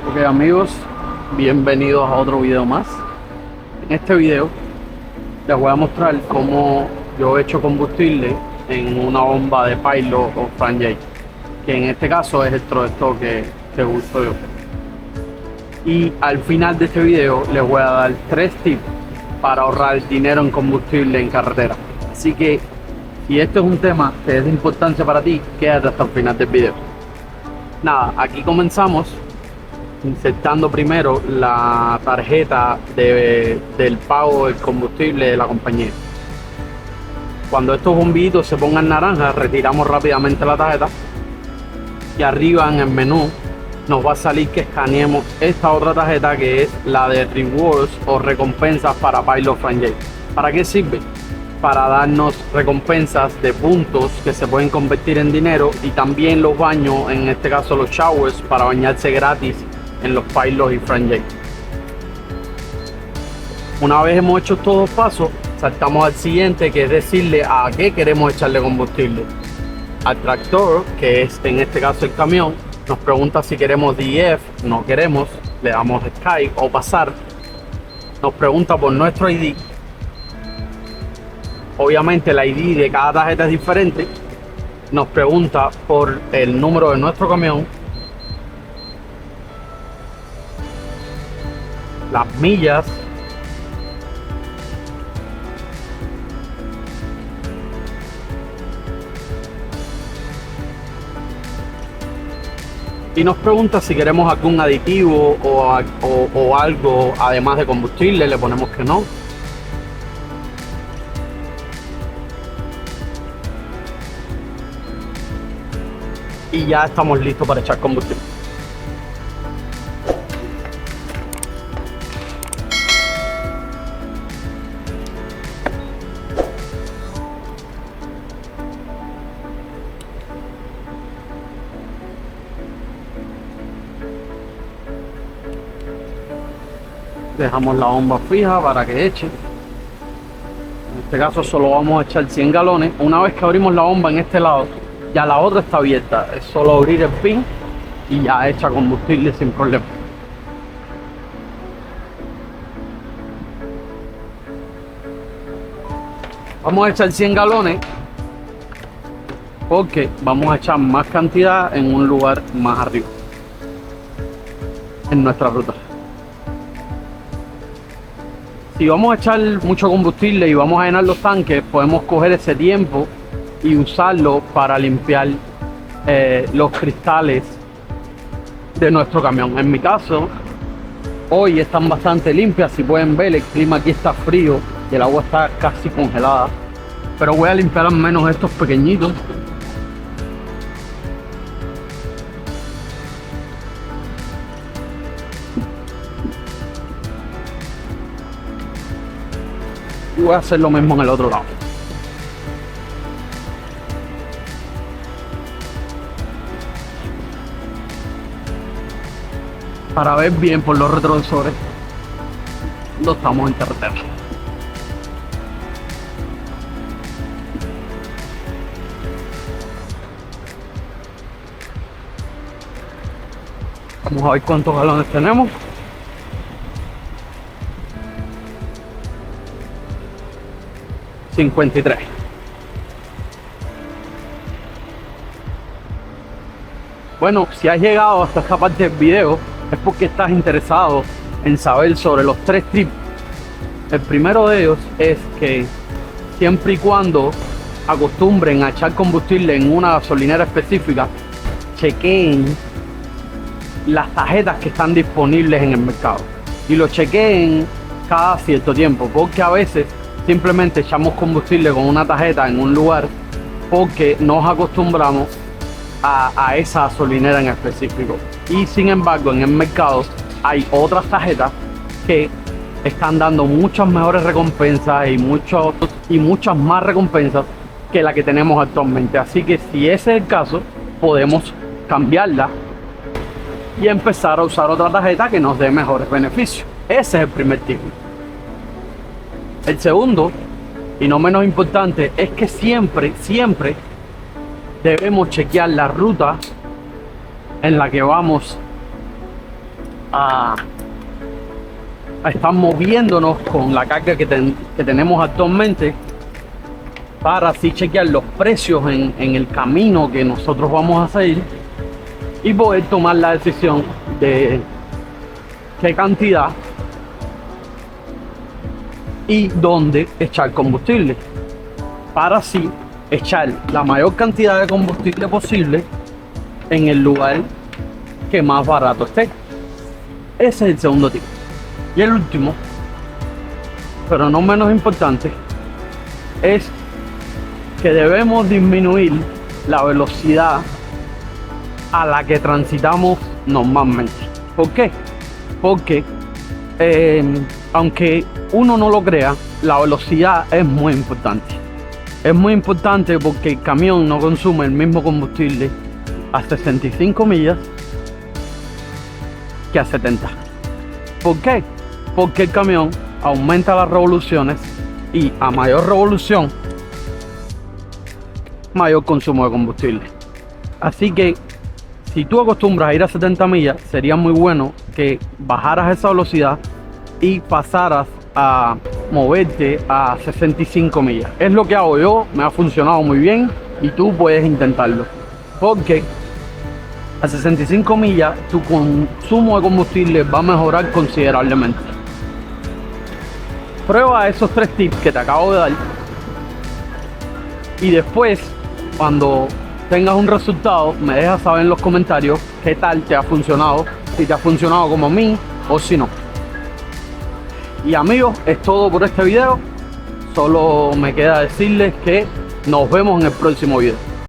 Ok amigos, bienvenidos a otro video más. En este video les voy a mostrar cómo yo he hecho combustible en una bomba de Pilot o Franjay, que en este caso es el Tro-Stop que uso yo. Y al final de este video les voy a dar 3 tips para ahorrar dinero en combustible en carretera. Así que si este es un tema que es de importancia para ti, quédate hasta el final del video. Nada, aquí comenzamos insertando primero la tarjeta del pago del combustible de la compañía. Cuando estos bombillitos se pongan naranja, retiramos rápidamente la tarjeta y arriba en el menú nos va a salir que escaneemos esta otra tarjeta, que es la de rewards o recompensas para Pilot Franjay. ¿Para qué sirve? Para darnos recompensas de puntos que se pueden convertir en dinero, y también los baños, en este caso los showers, para bañarse gratis en los Pilot y Franjay. Una vez hemos hecho estos dos pasos, saltamos al siguiente, que es decirle a qué queremos echarle combustible. Al tractor, que es en este caso el camión, nos pregunta si queremos DF, no queremos, le damos Skype o pasar. Nos pregunta por nuestro ID. Obviamente el ID de cada tarjeta es diferente. Nos pregunta por el número de nuestro camión, las millas, y nos pregunta si queremos algún aditivo o algo además de combustible. Le ponemos que no. Y ya estamos listos para echar combustible. Dejamos la bomba fija para que eche. En este caso solo vamos a echar 100 galones. Una vez que abrimos la bomba en este lado, ya la otra está abierta. Es solo abrir el pin y ya echa combustible sin problema. Vamos a echar 100 galones porque vamos a echar más cantidad en un lugar más arriba en nuestra ruta. Si vamos a echar mucho combustible y vamos a llenar los tanques, podemos coger ese tiempo y usarlo para limpiar los cristales de nuestro camión. En mi caso, hoy están bastante limpias. Si pueden ver, el clima aquí está frío y el agua está casi congelada, pero voy a limpiar al menos estos pequeñitos. Y voy a hacer lo mismo en el otro lado. Para ver bien por los retrovisores cuando estamos en carretera. Vamos a ver cuántos galones tenemos. $53. Bueno, si has llegado hasta esta parte del video es porque estás interesado en saber sobre los 3 tips. El primero de ellos es que siempre y cuando acostumbren a echar combustible en una gasolinera específica, chequeen las tarjetas que están disponibles en el mercado y lo chequeen cada cierto tiempo, porque a veces simplemente echamos combustible con una tarjeta en un lugar porque nos acostumbramos a esa gasolinera en específico, y sin embargo en el mercado hay otras tarjetas que están dando muchas mejores recompensas y muchas más recompensas que la que tenemos actualmente. Así que si ese es el caso, podemos cambiarla y empezar a usar otra tarjeta que nos dé mejores beneficios. Ese es el primer tip. El segundo, y no menos importante, es que siempre debemos chequear la ruta en la que vamos a estar moviéndonos con la carga que tenemos actualmente, para así chequear los precios en el camino que nosotros vamos a hacer y poder tomar la decisión de qué cantidad y dónde echar combustible, para así echar la mayor cantidad de combustible posible en el lugar que más barato esté. Ese es el segundo tip. Y el último, pero no menos importante, es que debemos disminuir la velocidad a la que transitamos normalmente. ¿Por qué? Porque aunque uno no lo crea, la velocidad es muy importante. Es muy importante porque el camión no consume el mismo combustible a 65 millas que a 70. ¿Por qué? Porque el camión aumenta las revoluciones y a mayor revolución, mayor consumo de combustible. Así que si tú acostumbras a ir a 70 millas, sería muy bueno que bajaras esa velocidad y pasaras a moverte a 65 millas. Es lo que hago yo, me ha funcionado muy bien y tú puedes intentarlo. Porque a 65 millas tu consumo de combustible va a mejorar considerablemente. Prueba esos 3 tips que te acabo de dar y después, cuando tengas un resultado, me dejas saber en los comentarios qué tal te ha funcionado, si te ha funcionado como a mí o si no. Y amigos, es todo por este video. Solo me queda decirles que nos vemos en el próximo video.